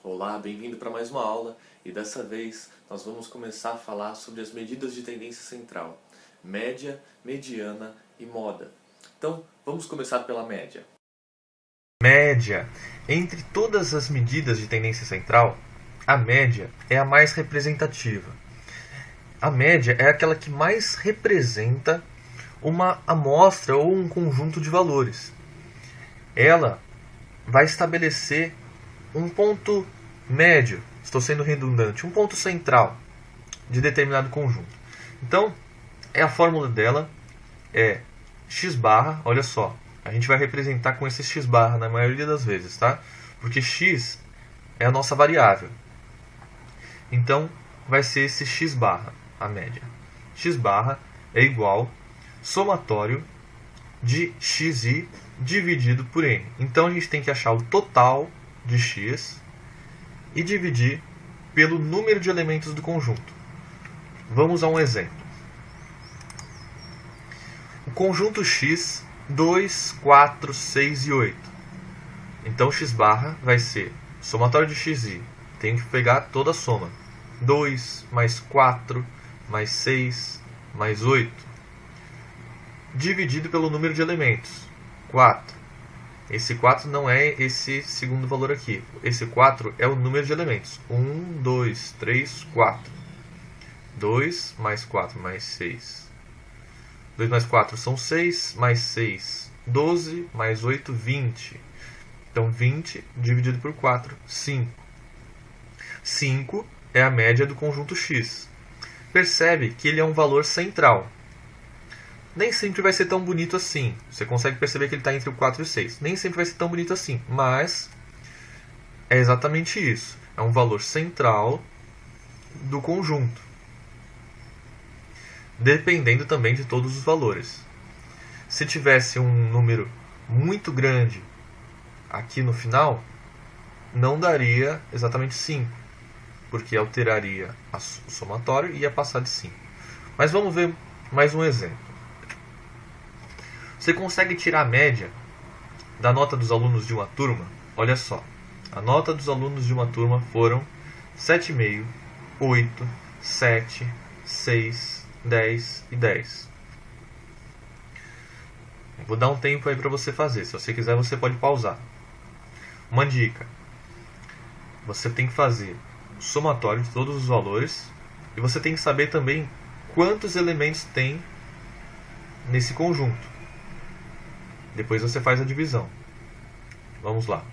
Olá, bem-vindo para mais uma aula e dessa vez nós vamos começar a falar sobre as medidas de tendência central, média, mediana e moda. Então, vamos começar pela média. Média. Entre todas as medidas de tendência central, a média é a mais representativa. A média é aquela que mais representa uma amostra ou um conjunto de valores. Ela vai estabelecer um ponto médio, estou sendo redundante, um ponto central de determinado conjunto. Então, a fórmula dela é x barra, olha só, a gente vai representar com esse x barra na maioria das vezes, tá? Porque x é a nossa variável. Então, vai ser esse x barra, a média. X barra é igual somatório de xi dividido por n. Então, a gente tem que achar o total de x e dividir pelo número de elementos do conjunto. Vamos a um exemplo. O conjunto x, 2, 4, 6 e 8. Então, x barra vai ser somatório de xi. Tem que pegar toda a soma. 2 mais 4 mais 6 mais 8. Dividido pelo número de elementos. 4. Esse 4 não é esse segundo valor aqui. Esse 4 é o número de elementos. 1, 2, 3, 4. 2 mais 4 mais 6. 2 mais 4 são 6, mais 6, 12, mais 8, 20. Então, 20 dividido por 4, 5. 5 é a média do conjunto x. Percebe que ele é um valor central. Nem sempre vai ser tão bonito assim. Você consegue perceber que ele está entre o 4 e o 6. Nem sempre vai ser tão bonito assim, mas é exatamente isso. É um valor central do conjunto, dependendo também de todos os valores. Se tivesse um número muito grande aqui no final, não daria exatamente 5, porque alteraria o somatório e ia passar de 5. Mas vamos ver mais um exemplo. Você consegue tirar a média da nota dos alunos de uma turma? Olha só, a nota dos alunos de uma turma foram 7,5, 8, 7, 6, 10 e 10. Vou dar um tempo aí para você fazer. Se você quiser, você pode pausar. Uma dica: você tem que fazer o somatório de todos os valores e você tem que saber também quantos elementos tem nesse conjunto. Depois você faz a divisão. Vamos lá.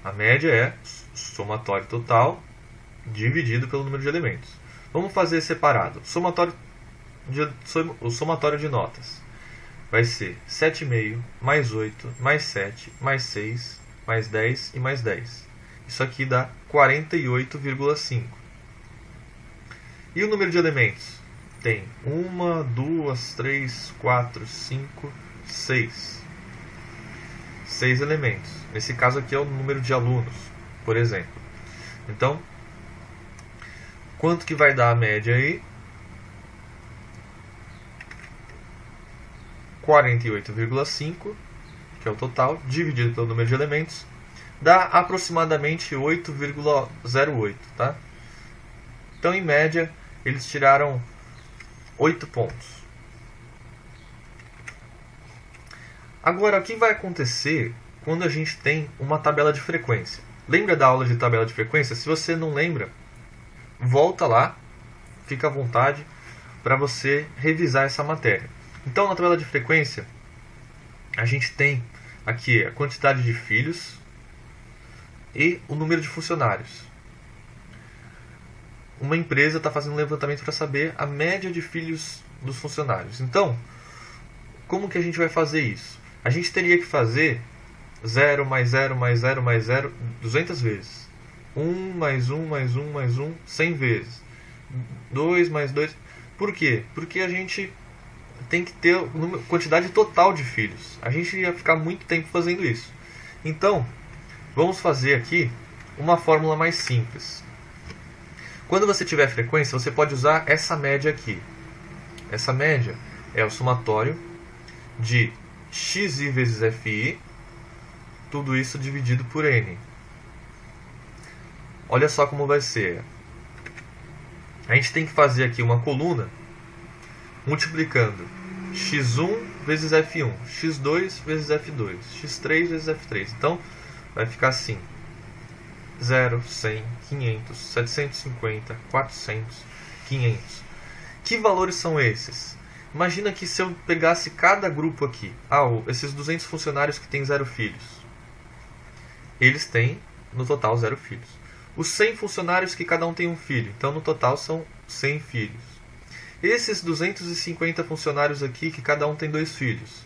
A média é somatório total dividido pelo número de elementos. Vamos fazer separado. O somatório de notas vai ser 7,5 mais 8 mais 7 mais 6 mais 10 e mais 10. Isso aqui dá 48,5. E o número de elementos? Tem 1, 2, 3, 4, 5, 6. 6 elementos. Nesse caso aqui é o número de alunos, por exemplo. Então, quanto que vai dar a média aí? 48,5, que é o total, dividido pelo número de elementos, dá aproximadamente 8,08, tá? Então, em média, eles tiraram 8 pontos. Agora, o que vai acontecer quando a gente tem uma tabela de frequência? Lembra da aula de tabela de frequência? Se você não lembra, volta lá, fica à vontade para você revisar essa matéria. Então, na tabela de frequência, a gente tem aqui a quantidade de filhos e o número de funcionários. Uma empresa está fazendo um levantamento para saber a média de filhos dos funcionários. Então, como que a gente vai fazer isso? A gente teria que fazer 0 mais 0 mais 0 mais 0 200 vezes. 1 mais 1 mais 1 mais 1 100 vezes. 2 mais 2. Por quê? Porque a gente tem que ter a quantidade total de filhos. A gente ia ficar muito tempo fazendo isso. Então, vamos fazer aqui uma fórmula mais simples. Quando você tiver frequência, você pode usar essa média aqui. Essa média é o somatório de xi vezes fi, tudo isso dividido por n. olha só como vai ser. A gente tem que fazer aqui uma coluna multiplicando x1 vezes f1, x2 vezes f2, x3 vezes f3. Então, vai ficar assim: 0, 100, 500, 750, 400, 500. Que valores são esses? Imagina que se eu pegasse cada grupo aqui, esses 200 funcionários que têm 0 filhos, eles têm, no total, 0 filhos. Os 100 funcionários que cada um tem um filho, então no total são 100 filhos. Esses 250 funcionários aqui, que cada um tem 2 filhos.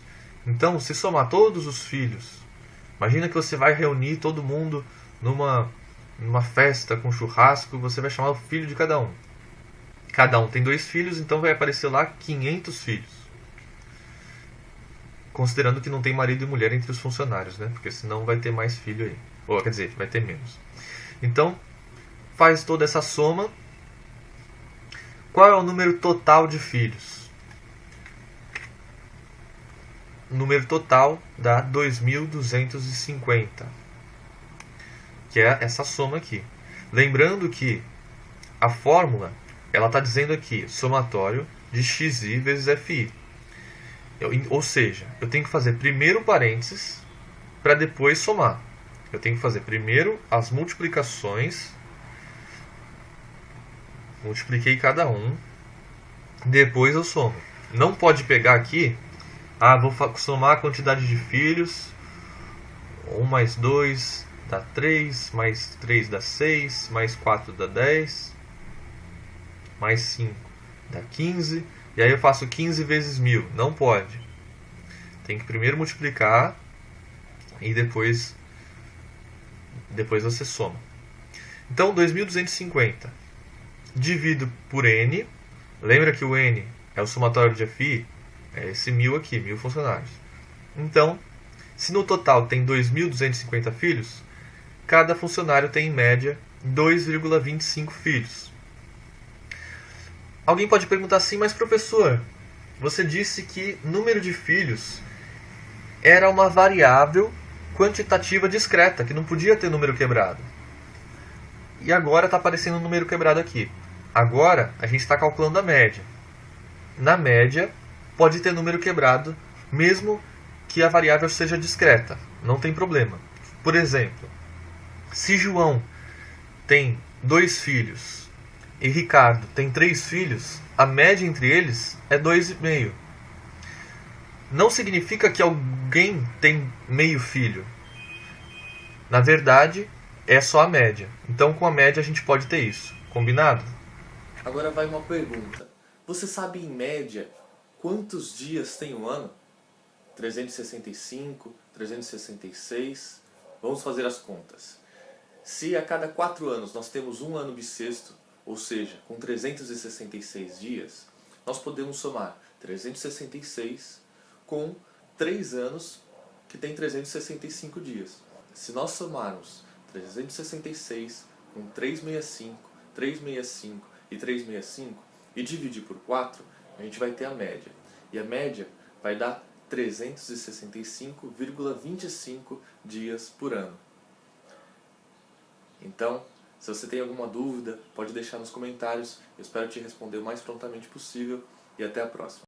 Então, se somar todos os filhos, imagina que você vai reunir todo mundo numa festa com churrasco, você vai chamar o filho de cada um. Cada um tem 2 filhos, então vai aparecer lá 500 filhos. Considerando que não tem marido e mulher entre os funcionários, né? Porque senão vai ter mais filho aí. Ou, quer dizer, vai ter menos. Então, faz toda essa soma. Qual é o número total de filhos? O número total dá 2.250. Que é essa soma aqui. Lembrando que a fórmula, ela está dizendo aqui, somatório de xi vezes fi. Ou seja, eu tenho que fazer primeiro parênteses para depois somar. Eu tenho que fazer primeiro as multiplicações. Multipliquei cada um. Depois eu somo. Não pode pegar aqui, vou somar a quantidade de filhos. 1 mais 2 dá 3, mais 3 dá 6, mais 4 dá 10, mais 5 dá 15. E aí eu faço 15 vezes 1000. Não pode. Tem que primeiro multiplicar e depois você soma. Então, 2.250 divido por n. Lembra que o n é o somatório de fi? É esse 1000 aqui, 1000 funcionários. Então, se no total tem 2.250 filhos, cada funcionário tem em média 2,25 filhos. Alguém pode perguntar assim, mas professor, você disse que número de filhos era uma variável quantitativa discreta, que não podia ter número quebrado. E agora está aparecendo um número quebrado aqui. Agora a gente está calculando a média. Na média, pode ter número quebrado, mesmo que a variável seja discreta. Não tem problema. Por exemplo, se João tem 2 filhos e Ricardo tem 3 filhos, a média entre eles é 2,5. Não significa que alguém tem meio filho. Na verdade, é só a média. Então, com a média, a gente pode ter isso. Combinado? Agora vai uma pergunta. Você sabe, em média, quantos dias tem um ano? 365, 366... Vamos fazer as contas. Se a cada 4 anos nós temos um ano bissexto, ou seja, com 366 dias, nós podemos somar 366 com 3 anos, que tem 365 dias. Se nós somarmos 366 com 365, 365 e 365 e dividir por 4, a gente vai ter a média. E a média vai dar 365,25 dias por ano. Então, se você tem alguma dúvida, pode deixar nos comentários. Eu espero te responder o mais prontamente possível e até a próxima.